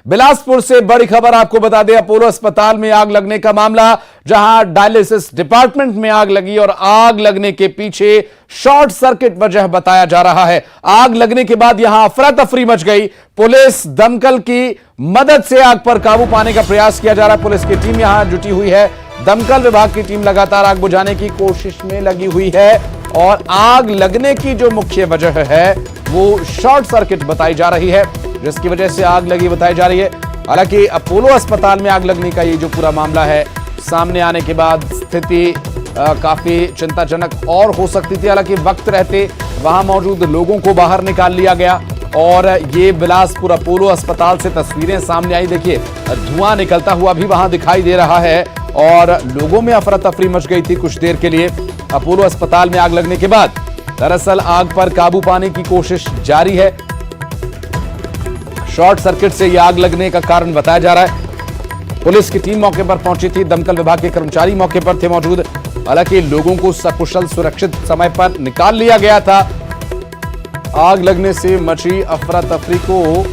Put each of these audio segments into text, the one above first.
बिलासपुर से बड़ी खबर आपको बता दें, अपोलो अस्पताल में आग लगने का मामला, जहां डायलिसिस डिपार्टमेंट में आग लगी और आग लगने के पीछे शॉर्ट सर्किट वजह बताया जा रहा है। आग लगने के बाद यहां अफरा तफरी मच गई। पुलिस दमकल की मदद से आग पर काबू पाने का प्रयास किया जा रहा है। पुलिस की टीम यहां जुटी हुई है। दमकल विभाग की टीम लगातार आग बुझाने की कोशिश में लगी हुई है और आग लगने की जो मुख्य वजह है वो शॉर्ट सर्किट बताई जा रही है, जिसकी वजह से आग लगी बताई जा रही है। हालांकि अपोलो अस्पताल में आग लगने का ये जो पूरा मामला है सामने आने के बाद स्थिति काफी चिंताजनक और हो सकती थी। हालांकि वक्त रहते वहां मौजूद लोगों को बाहर निकाल लिया गया और ये बिलासपुर अपोलो अस्पताल से तस्वीरें सामने आई। देखिए, धुआं निकलता हुआ भी वहां दिखाई दे रहा है और लोगों में अफरा तफरी मच गई थी कुछ देर के लिए। अपोलो अस्पताल में आग लगने के बाद दरअसल आग पर काबू पाने की कोशिश जारी है। शॉर्ट सर्किट से यह आग लगने का कारण बताया जा रहा है। पुलिस की टीम मौके पर पहुंची थी, दमकल विभाग के कर्मचारी मौके पर थे मौजूद। हालांकि लोगों को सकुशल सुरक्षित समय पर निकाल लिया गया था। आग लगने से मची अफरा तफरी को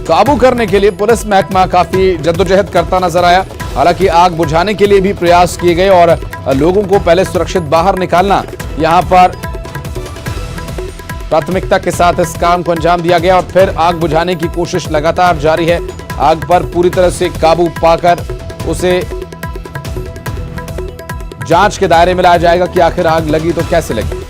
काबू करने के लिए पुलिस महकमा काफी जद्दोजहद करता नजर आया। हालांकि आग बुझाने के लिए भी प्रयास किए गए और लोगों को पहले सुरक्षित बाहर निकालना यहां पर प्राथमिकता के साथ इस काम को अंजाम दिया गया और फिर आग बुझाने की कोशिश लगातार जारी है। आग पर पूरी तरह से काबू पाकर उसे जांच के दायरे में लाया जाएगा कि आखिर आग लगी तो कैसे लगी।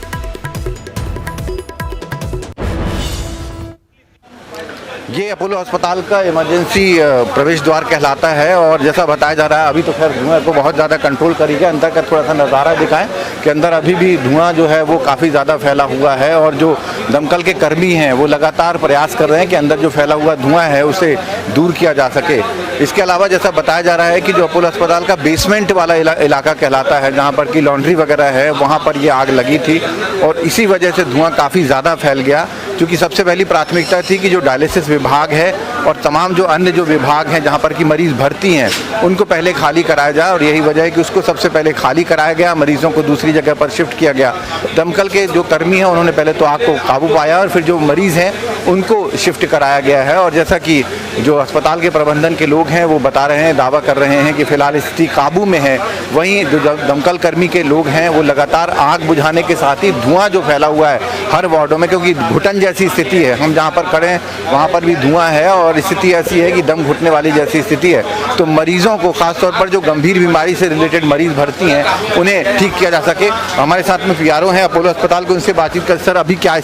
ये अपोलो अस्पताल का इमरजेंसी प्रवेश द्वार कहलाता है और जैसा बताया जा रहा है अभी तो खैर धुआं को बहुत ज़्यादा कंट्रोल करी गया। अंदर का थोड़ा सा नज़ारा दिखाएं कि अंदर अभी भी धुआं जो है वो काफ़ी ज़्यादा फैला हुआ है और जो दमकल के कर्मी हैं वो लगातार प्रयास कर रहे हैं कि अंदर जो फैला हुआ धुआं है उसे दूर किया जा सके। इसके अलावा जैसा बताया जा रहा है कि जो अपोलो अस्पताल का बेसमेंट वाला इलाका कहलाता है, जहाँ पर की लॉन्ड्री वगैरह है, वहाँ पर ये आग लगी थी और इसी वजह से धुआं काफ़ी ज़्यादा फैल गया। क्योंकि सबसे पहली प्राथमिकता थी कि जो डायलिसिस विभाग है और तमाम जो अन्य जो विभाग हैं जहाँ पर कि मरीज़ भर्ती हैं उनको पहले खाली कराया जाए और यही वजह है कि उसको सबसे पहले खाली कराया गया, मरीज़ों को दूसरी जगह पर शिफ्ट किया गया। दमकल के जो कर्मी हैं उन्होंने पहले तो आग को काबू पाया और फिर जो मरीज़ हैं उनको शिफ्ट कराया गया है। और जैसा कि जो अस्पताल के प्रबंधन के लोग हैं वो बता रहे हैं, दावा कर रहे हैं कि फ़िलहाल स्थिति काबू में है। वहीं जो दमकल कर्मी के लोग हैं वो लगातार आग बुझाने के साथ ही धुआं जो फैला हुआ है हर वार्डों में, क्योंकि घुटन जैसी स्थिति है, हम जहाँ पर खड़े हैं वहाँ पर भी धुआं है और स्थिति ऐसी है कि दम घुटने वाली जैसी स्थिति है। तो मरीजों को खासतौर पर जो गंभीर बीमारी से रिलेटेड मरीज भर्ती हैं उन्हें ठीक किया जा सके। हमारे साथ में पीआरओ हैं अपोलो अस्पताल को, उनसे बातचीत कर। सर, अभी क्या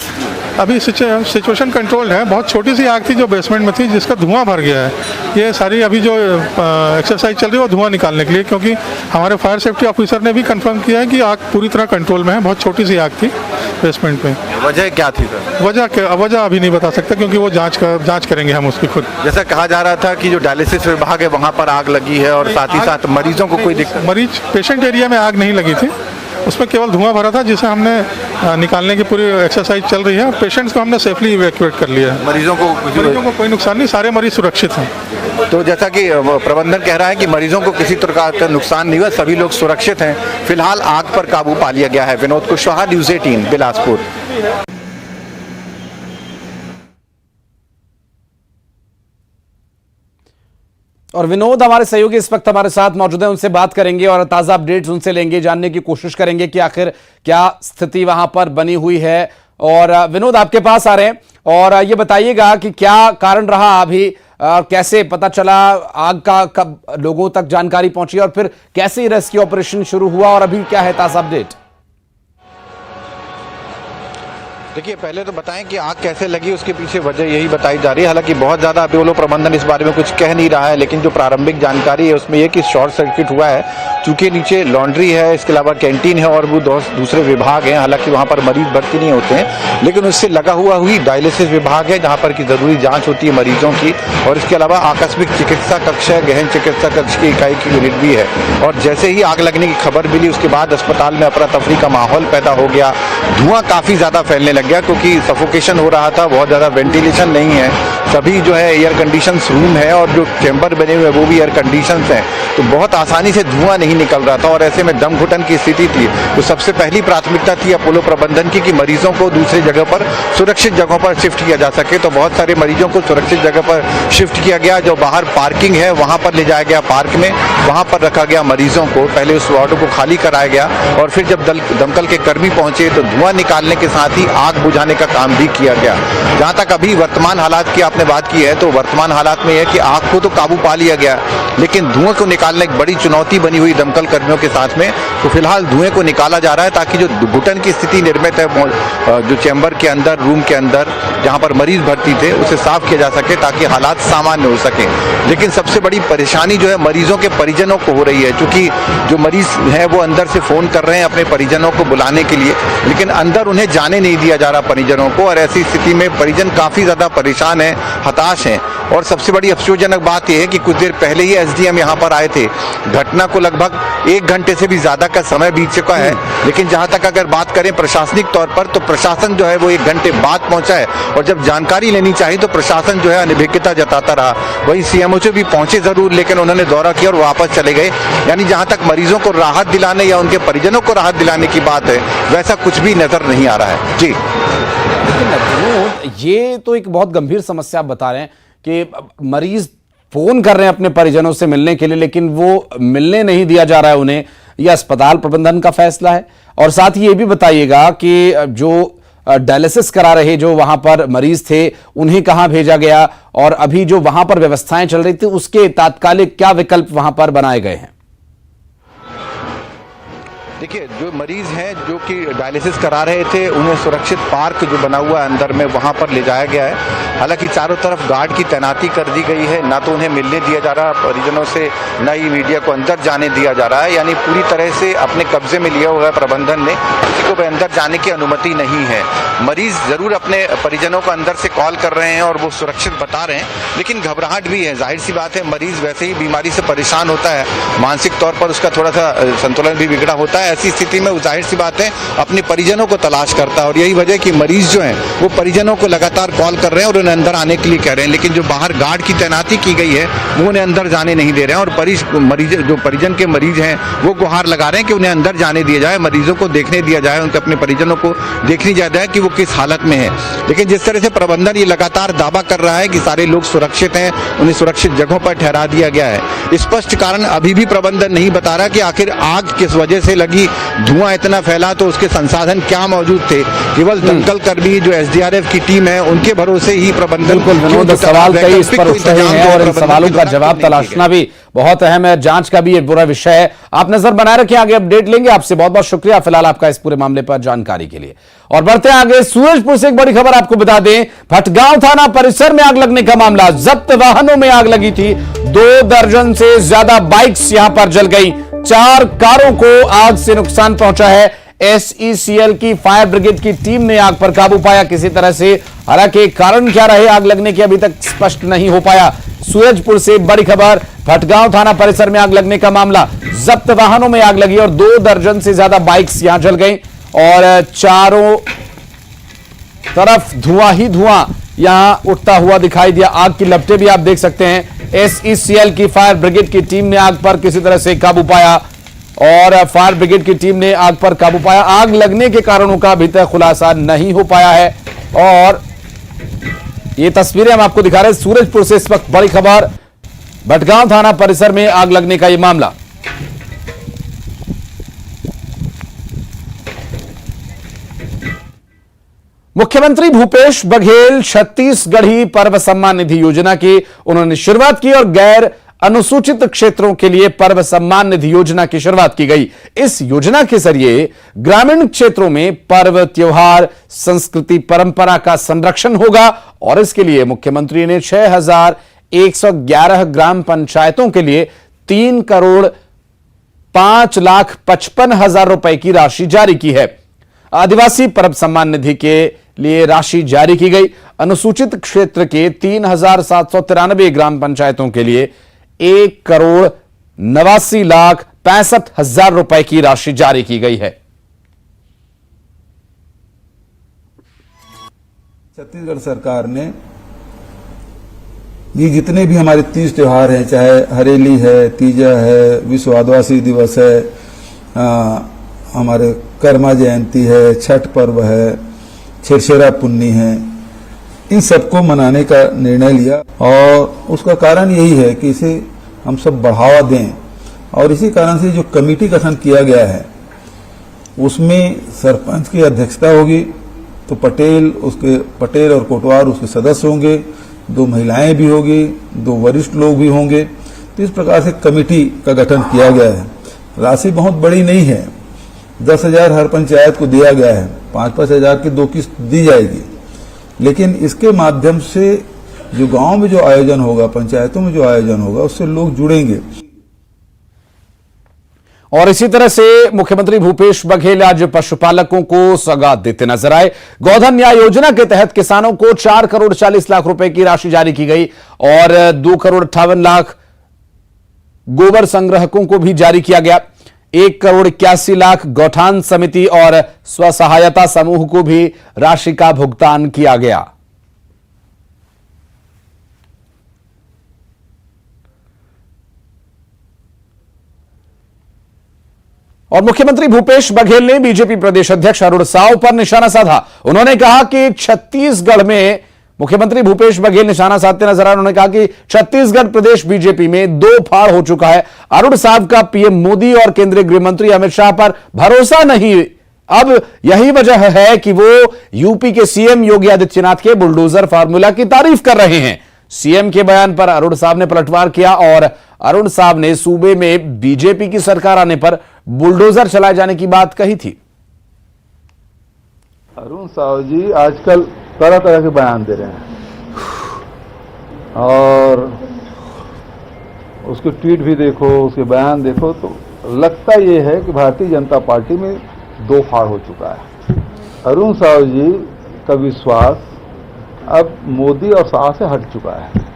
अभी सिचुएशन कंट्रोल्ड है। बहुत छोटी सी आग थी जो बेसमेंट में थी जिसका धुआं भर गया है। ये सारी अभी जो एक्सरसाइज चल रही है वो धुआं निकालने के लिए, क्योंकि हमारे फायर सेफ्टी ऑफिसर ने भी कंफर्म किया है कि आग पूरी तरह कंट्रोल में है। बहुत छोटी सी आग थी बेसमेंट में। वजह क्या थी सर? वजह अभी नहीं बता सकता क्योंकि वो जांच करेंगे हम उसकी खुद। जैसा कहा जा रहा था कि जो डायलिसिस विभाग है वहाँ पर आग लगी है और साथ ही साथ मरीजों को कोई दिक्कत? मरीज पेशेंट एरिया में आग नहीं लगी थी, उसमें केवल धुआं भरा था जिसे हमने निकालने की पूरी एक्सरसाइज चल रही है और पेशेंट्स को हमने सेफली इवैक्यूएट कर लिया है। मरीजों को कोई नुकसान नहीं, सारे मरीज सुरक्षित हैं। तो जैसा कि प्रबंधन कह रहा है कि मरीजों को किसी प्रकार का नुकसान नहीं हुआ, सभी लोग सुरक्षित हैं। फिलहाल आग पर काबू पा लिया गया है। विनोद कुशवाहा, न्यूज़ 18 बिलासपुर। और विनोद हमारे सहयोगी इस वक्त हमारे साथ मौजूद हैं, उनसे बात करेंगे और ताज़ा अपडेट्स उनसे लेंगे, जानने की कोशिश करेंगे कि आखिर क्या स्थिति वहां पर बनी हुई है। और विनोद, आपके पास आ रहे हैं और ये बताइएगा कि क्या कारण रहा अभी, कैसे पता चला आग का, कब लोगों तक जानकारी पहुंची और फिर कैसे रेस्क्यू ऑपरेशन शुरू हुआ और अभी क्या है ताज़ा अपडेट? देखिए, पहले तो बताएं कि आग कैसे लगी, उसके पीछे वजह यही बताई जा रही है। हालांकि बहुत ज़्यादा अपोलो प्रबंधन इस बारे में कुछ कह नहीं रहा है, लेकिन जो प्रारंभिक जानकारी है उसमें यह कि शॉर्ट सर्किट हुआ है। चूँकि नीचे लॉन्ड्री है, इसके अलावा कैंटीन है और वो दूसरे विभाग हैं। हालांकि वहाँ पर मरीज भर्ती नहीं होते हैं, लेकिन उससे लगा हुआ हुई डायलिसिस विभाग है जहाँ पर की ज़रूरी जाँच होती है मरीजों की। और इसके अलावा आकस्मिक चिकित्सा कक्ष है, गहन चिकित्सा कक्ष की इकाई की यूनिट भी है। और जैसे ही आग लगने की खबर मिली उसके बाद अस्पताल में अफरा तफरी का माहौल पैदा हो गया। धुआं काफ़ी ज़्यादा फैलने लग गया क्योंकि सफोकेशन हो रहा था, बहुत ज़्यादा वेंटिलेशन नहीं है। सभी जो है एयर कंडीशन रूम है और जो चैम्बर बने हुए हैं वो भी एयर कंडीशन हैं, तो बहुत आसानी से धुआं नहीं निकल रहा था और ऐसे में दम घुटन की स्थिति थी। तो सबसे पहली प्राथमिकता थी अपोलो प्रबंधन की कि मरीजों को दूसरी जगह पर सुरक्षित जगहों पर शिफ्ट किया जा सके। तो बहुत सारे मरीजों को सुरक्षित जगह पर शिफ्ट किया गया। जो बाहर पार्किंग है वहां पर ले जाया गया पार्क में, वहां पर रखा गया मरीजों को। पहले उस वार्ड को खाली कराया गया और फिर जब दमकल के कर्मी पहुंचे तो धुआं निकालने के साथ ही आग बुझाने का काम भी किया गया। जहां तक अभी वर्तमान हालात की आपने बात की है तो वर्तमान हालात में यह कि आग को तो काबू पा लिया गया, लेकिन धुएं को निकालना एक बड़ी चुनौती बनी हुई दमकल कर्मियों के साथ में। तो फिलहाल धुएं को निकाला जा रहा है ताकि जो घुटन की स्थिति निर्मित है जो चैम्बर के अंदर, रूम के अंदर जहां पर मरीज भर्ती थे, उसे साफ किया जा सके ताकि हालात सामान्य हो सके। लेकिन सबसे बड़ी परेशानी जो है मरीजों के परिजनों को हो रही है, क्योंकि जो मरीज हैं वो अंदर से फोन कर रहे हैं अपने परिजनों को बुलाने के लिए, लेकिन अंदर उन्हें जाने नहीं दिया जा रहा परिजनों को। और ऐसी स्थिति में परिजन काफी ज्यादा परेशान हैं, हताश हैं। और सबसे बड़ी अफसोसजनक बात यह है कि कुछ देर पहले ही एसडीएम यहां पर आए थे। घटना को लगभग 1 घंटे से भी ज्यादा का समय बीत चुका है, लेकिन जहां तक अगर बात करें प्रशासनिक तौर पर तो प्रशासन जो है वो 1 घंटे बाद पहुंचा है और जब जानकारी लेनी चाहिए तो प्रशासन जो है अनिर्भिज्ञता जताता रहा। वहीं सीएमओ भी पहुंचे जरूर, लेकिन उन्होंने दौरा किया और वापस चले गए। यानी जहां तक मरीजों को राहत दिलाने या उनके परिजनों को राहत दिलाने की बात है, वैसा कुछ भी नजर नहीं आ रहा है। जी, ये तो एक बहुत गंभीर समस्या आप बता रहे हैं कि मरीज फोन कर रहे हैं अपने परिजनों से मिलने के लिए, लेकिन वो मिलने नहीं दिया जा रहा है उन्हें। यह अस्पताल प्रबंधन का फैसला है। और साथ ही ये भी बताइएगा कि जो डायलिसिस करा रहे जो वहां पर मरीज थे उन्हें कहां भेजा गया और अभी जो वहां पर व्यवस्थाएं चल रही थी उसके तात्कालिक क्या विकल्प वहां पर बनाए गए हैं? देखिए, जो मरीज हैं जो कि डायलिसिस करा रहे थे उन्हें सुरक्षित पार्क जो बना हुआ है अंदर में वहां पर ले जाया गया है। हालांकि चारों तरफ गार्ड की तैनाती कर दी गई है, ना तो उन्हें मिलने दिया जा रहा परिजनों से, ना ही मीडिया को अंदर जाने दिया जा रहा है। यानी पूरी तरह से अपने कब्जे में लिया हुआ है प्रबंधन ने, किसी को भी अंदर जाने की अनुमति नहीं है। मरीज जरूर अपने परिजनों को अंदर से कॉल कर रहे हैं और वो सुरक्षित बता रहे हैं, लेकिन घबराहट भी है। जाहिर सी बात है, मरीज वैसे ही बीमारी से परेशान होता है, मानसिक तौर पर उसका थोड़ा सा संतुलन भी बिगड़ा होता है। ऐसी स्थिति में जाहिर सी बात है अपने परिजनों को तलाश करता है और यही वजह कि मरीज जो हैं वो परिजनों को लगातार कॉल कर रहे हैं और उन्हें अंदर आने के लिए कह रहे हैं, लेकिन जो बाहर गार्ड की तैनाती की गई है वो उन्हें अंदर जाने नहीं दे रहे हैं। और मरीज जो परिजन के मरीज हैं वो गुहार लगा रहे हैं कि उन्हें अंदर जाने दिया जाए, मरीजों को देखने दिया जाए, उनके अपने परिजनों को देखने दिया जाए कि वो किस हालत में है। लेकिन जिस तरह से प्रबंधन ये लगातार दावा कर रहा है कि सारे लोग सुरक्षित हैं, उन्हें सुरक्षित जगहों पर ठहरा दिया गया है, स्पष्ट कारण अभी भी प्रबंधन नहीं बता रहा कि आखिर आग किस वजह से लगी, धुआं इतना फैला तो उसके संसाधन क्या मौजूद थे। केवल दमकल कर्मी जो एसडीआरएफ की टीम है उनके भरोसे ही प्रबंधन। बिल्कुल, सवाल कई इस पर उठ रहे हैं और इन सवालों का जवाब तलाशना भी बहुत अहम है। जांच का भी एक बुरा विषय है। आप नजर बनाए रखें, आगे अपडेट लेंगे आपसे। बहुत बहुत शुक्रिया फिलहाल आपका इस पूरे मामले पर जानकारी के लिए। और बढ़ते हैं आगे, सूरजपुर से एक बड़ी खबर आपको बता दें। भटगांव थाना परिसर में आग लगने का मामला, जब्त वाहनों में आग लगी थी। 2 दर्जन से ज्यादा बाइक्स यहां पर जल गई। 4 कारों को आग से नुकसान पहुंचा है। एसईसीएल की फायर ब्रिगेड की टीम ने आग पर काबू पाया किसी तरह से। हालांकि कारण क्या रहे आग लगने की अभी तक स्पष्ट नहीं हो पाया। सूरजपुर से बड़ी खबर, भटगांव थाना परिसर में आग लगने का मामला, जब्त वाहनों में आग लगी और 2 दर्जन से ज्यादा बाइक्स यहां जल गई और चारों तरफ धुआं ही धुआं यहां उठता हुआ दिखाई दिया। आग की लपटें भी आप देख सकते हैं। एसईसीएल की फायर ब्रिगेड की टीम ने आग पर किसी तरह से काबू पाया और फायर ब्रिगेड की टीम ने आग पर काबू पाया। आग लगने के कारणों का अभी तक खुलासा नहीं हो पाया है और ये तस्वीरें हम आपको दिखा रहे हैं सूरजपुर से। इस वक्त बड़ी खबर, भटगांव थाना परिसर में आग लगने का यह मामला। मुख्यमंत्री भूपेश बघेल छत्तीसगढ़ी पर्व सम्मान निधि योजना की उन्होंने शुरुआत की और गैर अनुसूचित क्षेत्रों के लिए पर्व सम्मान निधि योजना की शुरुआत की गई। इस योजना के जरिए ग्रामीण क्षेत्रों में पर्व, त्योहार, संस्कृति, परंपरा का संरक्षण होगा और इसके लिए मुख्यमंत्री ने 6,111 ग्राम पंचायतों के लिए 3,05,55,000 रुपए की राशि जारी की है। आदिवासी पर्व सम्मान निधि के लिए राशि जारी की गई। अनुसूचित क्षेत्र के 3,793 ग्राम पंचायतों के लिए 1,89,65,000 रुपए की राशि जारी की गई है। छत्तीसगढ़ सरकार ने ये जितने भी हमारे तीज त्योहार हैं, चाहे हरेली है, तीजा है, विश्व आदिवासी दिवस है, हमारे कर्मा जयंती है, छठ पर्व है, छेरछेरा पुन्नी है, इन सबको मनाने का निर्णय लिया। और उसका कारण यही है कि इसे हम सब बढ़ावा दें, और इसी कारण से जो कमेटी गठन किया गया है उसमें सरपंच की अध्यक्षता होगी, तो पटेल और कोटवार उसके सदस्य होंगे, 2 महिलाएं भी होगी, 2 वरिष्ठ लोग भी होंगे। तो इस प्रकार से कमेटी का गठन किया गया है। राशि बहुत बड़ी नहीं है, 10,000 हर पंचायत को दिया गया है, 5-5 हजार की 2 किस्त दी जाएगी। लेकिन इसके माध्यम से जो गांव में जो आयोजन होगा, पंचायतों में जो आयोजन होगा, उससे लोग जुड़ेंगे। और इसी तरह से मुख्यमंत्री भूपेश बघेल आज पशुपालकों को सौगात देते नजर आए। गोधन न्याय योजना के तहत किसानों को 4 करोड़ 40 लाख रुपए की राशि जारी की गई और 2 करोड़ 58 लाख गोबर संग्रहकों को भी जारी किया गया। 1 करोड़ 81 लाख गौठान समिति और स्वसहायता समूह को भी राशि का भुगतान किया गया। और मुख्यमंत्री भूपेश बघेल ने बीजेपी प्रदेश अध्यक्ष अरुण साव पर निशाना साधा। उन्होंने कहा कि छत्तीसगढ़ में मुख्यमंत्री भूपेश बघेल निशाना साधते नजर आए। उन्होंने कहा कि छत्तीसगढ़ प्रदेश बीजेपी में 2 फाड़ हो चुका है। अरुण साव का पीएम मोदी और केंद्रीय गृह मंत्री अमित शाह पर भरोसा नहीं। अब यही वजह है कि वो यूपी के सीएम योगी आदित्यनाथ के बुलडोजर फार्मूला की तारीफ कर रहे हैं। सीएम के बयान पर अरुण साव ने पलटवार किया और अरुण साव ने सूबे में बीजेपी की सरकार आने पर बुलडोजर चलाए जाने की बात कही थी। अरुण साव जी आजकल तरह तरह के बयान दे रहे हैं और उसके ट्वीट भी देखो, उसके बयान देखो, तो लगता ये है कि भारतीय जनता पार्टी में 2 फाड़ हो चुका है। अरुण साव जी का विश्वास अब मोदी और शाह से हट चुका है।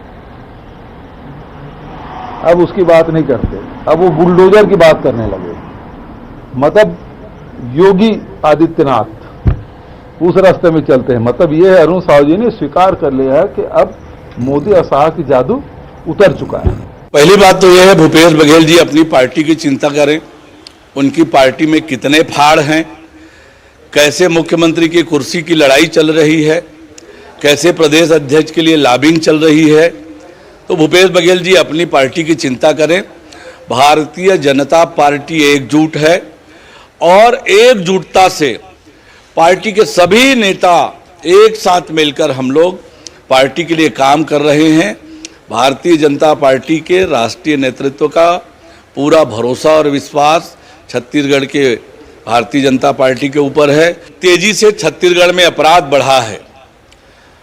अब उसकी बात नहीं करते, अब वो बुलडोजर की बात करने लगे। मतलब योगी आदित्यनाथ उस रास्ते में चलते हैं। मतलब ये है, अरुण साव जी ने स्वीकार कर लिया है कि अब मोदी और शाह की जादू उतर चुका है। पहली बात तो यह है, भूपेश बघेल जी अपनी पार्टी की चिंता करें। उनकी पार्टी में कितने फाड़ हैं, कैसे मुख्यमंत्री की कुर्सी की लड़ाई चल रही है, कैसे प्रदेश अध्यक्ष के लिए लॉबिंग चल रही है। तो भूपेश बघेल जी अपनी पार्टी की चिंता करें। भारतीय जनता पार्टी एकजुट है और एकजुटता से पार्टी के सभी नेता एक साथ मिलकर हम लोग पार्टी के लिए काम कर रहे हैं। भारतीय जनता पार्टी के राष्ट्रीय नेतृत्व का पूरा भरोसा और विश्वास छत्तीसगढ़ के भारतीय जनता पार्टी के ऊपर है। तेजी से छत्तीसगढ़ में अपराध बढ़ा है,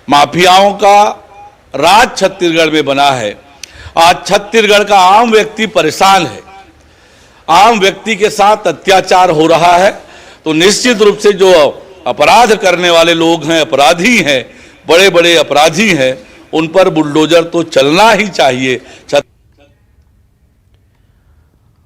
माफियाओं का राज छत्तीसगढ़ में बना है। आज छत्तीसगढ़ का आम व्यक्ति परेशान है, आम व्यक्ति के साथ अत्याचार हो रहा है। तो निश्चित रूप से जो अपराध करने वाले लोग हैं, अपराधी हैं, बड़े बड़े अपराधी हैं, उन पर बुलडोजर तो चलना ही चाहिए।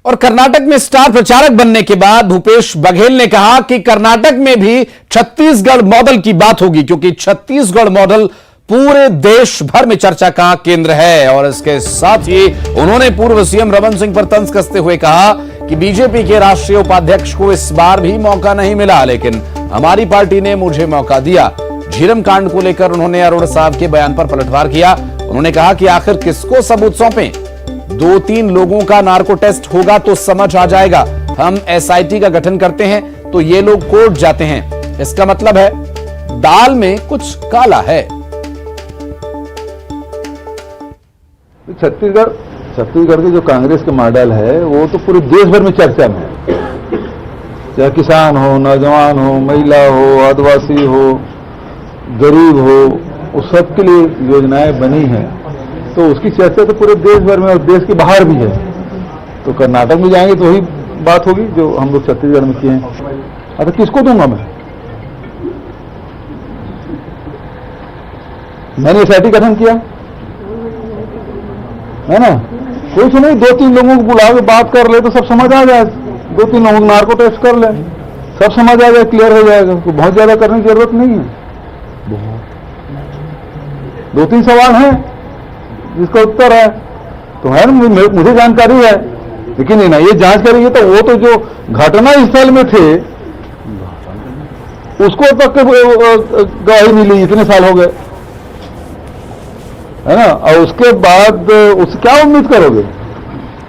और कर्नाटक में स्टार प्रचारक बनने के बाद भूपेश बघेल ने कहा कि कर्नाटक में भी छत्तीसगढ़ मॉडल की बात होगी, क्योंकि छत्तीसगढ़ मॉडल पूरे देश भर में चर्चा का केंद्र है। और इसके साथ ही उन्होंने पूर्व सीएम रमन सिंह पर तंज कसते हुए कहा कि बीजेपी के राष्ट्रीय उपाध्यक्ष को इस बार भी मौका नहीं मिला, लेकिन हमारी पार्टी ने मुझे मौका दिया। झीरम कांड को लेकर उन्होंने अरुण साव के बयान पर पलटवार किया। उन्होंने कहा कि आखिर किसको सबूत सौंपें, 2-3 लोगों का नार्को टेस्ट होगा तो समझ आ जाएगा। हम एसआईटी का गठन करते हैं तो ये लोग कोर्ट जाते हैं, इसका मतलब है दाल में कुछ काला है। छत्तीसगढ़ के जो कांग्रेस के मॉडल है वो तो पूरे देश भर में चर्चा में है। चाहे किसान हो, नौजवान हो, महिला हो, आदिवासी हो, गरीब हो, उस सब के लिए योजनाएं बनी हैं। तो उसकी चर्चा तो पूरे देश भर में और देश के बाहर भी है। तो कर्नाटक में जाएंगे तो वही बात होगी जो हम लोग छत्तीसगढ़ में किए हैं। अब किसको दूंगा मैंने एसआईटी गठन किया है ना, कुछ नहीं, 2-3 लोगों को बुला के बात कर ले तो सब समझ आ जाए। 2-3 लोगों को नार्को टेस्ट कर ले, सब समझ आ जाए, क्लियर हो जाएगा। तो बहुत ज्यादा करने की जरूरत नहीं है। 2-3 सवाल हैं, जिसका उत्तर है तो है ना, मुझे जानकारी है, लेकिन नहीं ना ये जांच करेगी तो वो तो जो घटना स्थल में थे उसको तक गवाही मिली, इतने साल हो गए, है ना। और उसके बाद उस क्या उम्मीद करोगे?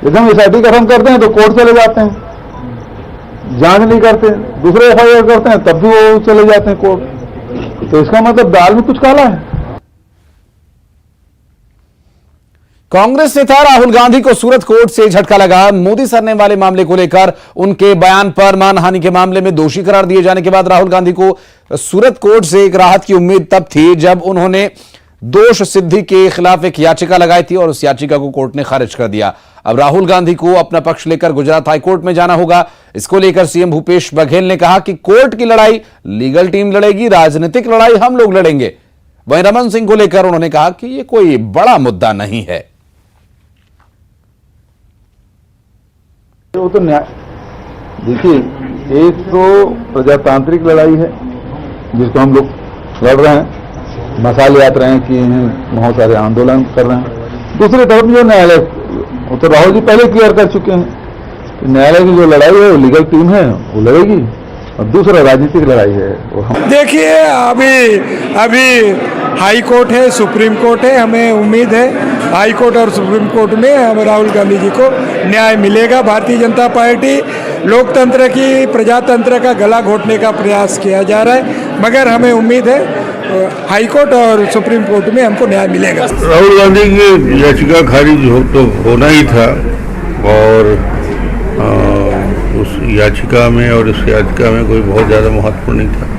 जैसे हम SIT गठन करते हैं तो कोर्ट चले जाते हैं, जांच नहीं करते, दूसरे FIR करते हैं तब भी वो चले जाते हैं कोर्ट। तो इसका मतलब दाल में कुछ काला है। कांग्रेस नेता राहुल गांधी को सूरत कोर्ट से झटका लगा। मोदी सरने वाले मामले को लेकर उनके बयान पर मानहानि के मामले में दोषी करार दिए जाने के बाद राहुल गांधी को सूरत कोर्ट से एक राहत की उम्मीद तब थी जब उन्होंने दोष सिद्धि के खिलाफ एक याचिका लगाई थी और उस याचिका को कोर्ट ने खारिज कर दिया। अब राहुल गांधी को अपना पक्ष लेकर गुजरात हाईकोर्ट में जाना होगा। इसको लेकर सीएम भूपेश बघेल ने कहा कि कोर्ट की लड़ाई लीगल टीम लड़ेगी, राजनीतिक लड़ाई हम लोग लड़ेंगे। वहीं रमन सिंह को लेकर उन्होंने कहा कि यह कोई बड़ा मुद्दा नहीं है। वो तो न्याय, देखिए, एक तो प्रजातांत्रिक लड़ाई है जिसको हम लोग लड़ रहे हैं, मसाल यात्राएं किए हैं, बहुत सारे आंदोलन कर रहे हैं। दूसरी तरफ जो न्यायालय, वो तो राहुल जी पहले क्लियर कर चुके हैं, न्यायालय की जो लड़ाई है वो लीगल टीम है, वो लड़ेगी, और दूसरा राजनीतिक लड़ाई है वो हम। देखिए, अभी हाई कोर्ट है, सुप्रीम कोर्ट है, हमें उम्मीद है हाई कोर्ट और सुप्रीम कोर्ट में हम राहुल गांधी जी को न्याय मिलेगा। भारतीय जनता पार्टी लोकतंत्र की, प्रजातंत्र का गला घोटने का प्रयास किया जा रहा है, मगर हमें उम्मीद है हाई कोर्ट और सुप्रीम कोर्ट में हमको न्याय मिलेगा। राहुल गांधी की याचिका खारिज हो तो होना ही था, और उस याचिका में और इस याचिका में कोई बहुत ज्यादा महत्वपूर्ण नहीं था।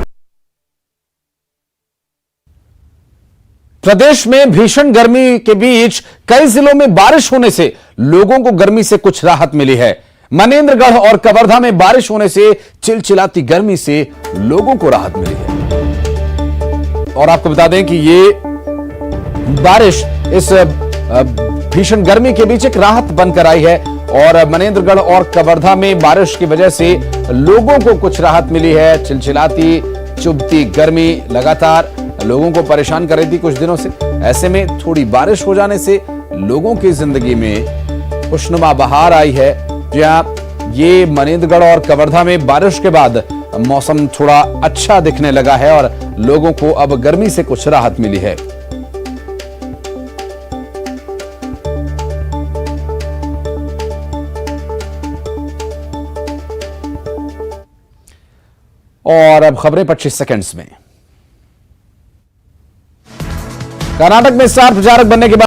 प्रदेश में भीषण गर्मी के बीच कई जिलों में बारिश होने से लोगों को गर्मी से कुछ राहत मिली है। मनेंद्रगढ़ और कवर्धा में बारिश होने से चिलचिलाती गर्मी से लोगों को राहत मिली है। और आपको बता दें कि ये बारिश इस भीषण गर्मी के बीच एक राहत बनकर आई है और मनेंद्रगढ़ और कवर्धा में बारिश की वजह से लोगों को कुछ राहत मिली है। चिलचिलाती चुभती गर्मी लगातार लोगों को परेशान कर रही थी कुछ दिनों से। ऐसे में थोड़ी बारिश हो जाने से लोगों की जिंदगी में खुशनुमा बहार आई है। जहां ये मनेंद्रगढ़ और कवर्धा में बारिश के बाद मौसम थोड़ा अच्छा दिखने लगा है और लोगों को अब गर्मी से कुछ राहत मिली है। और अब खबरें 25 सेकंड्स में। कर्नाटक में स्टार प्रचारक बनने के बाद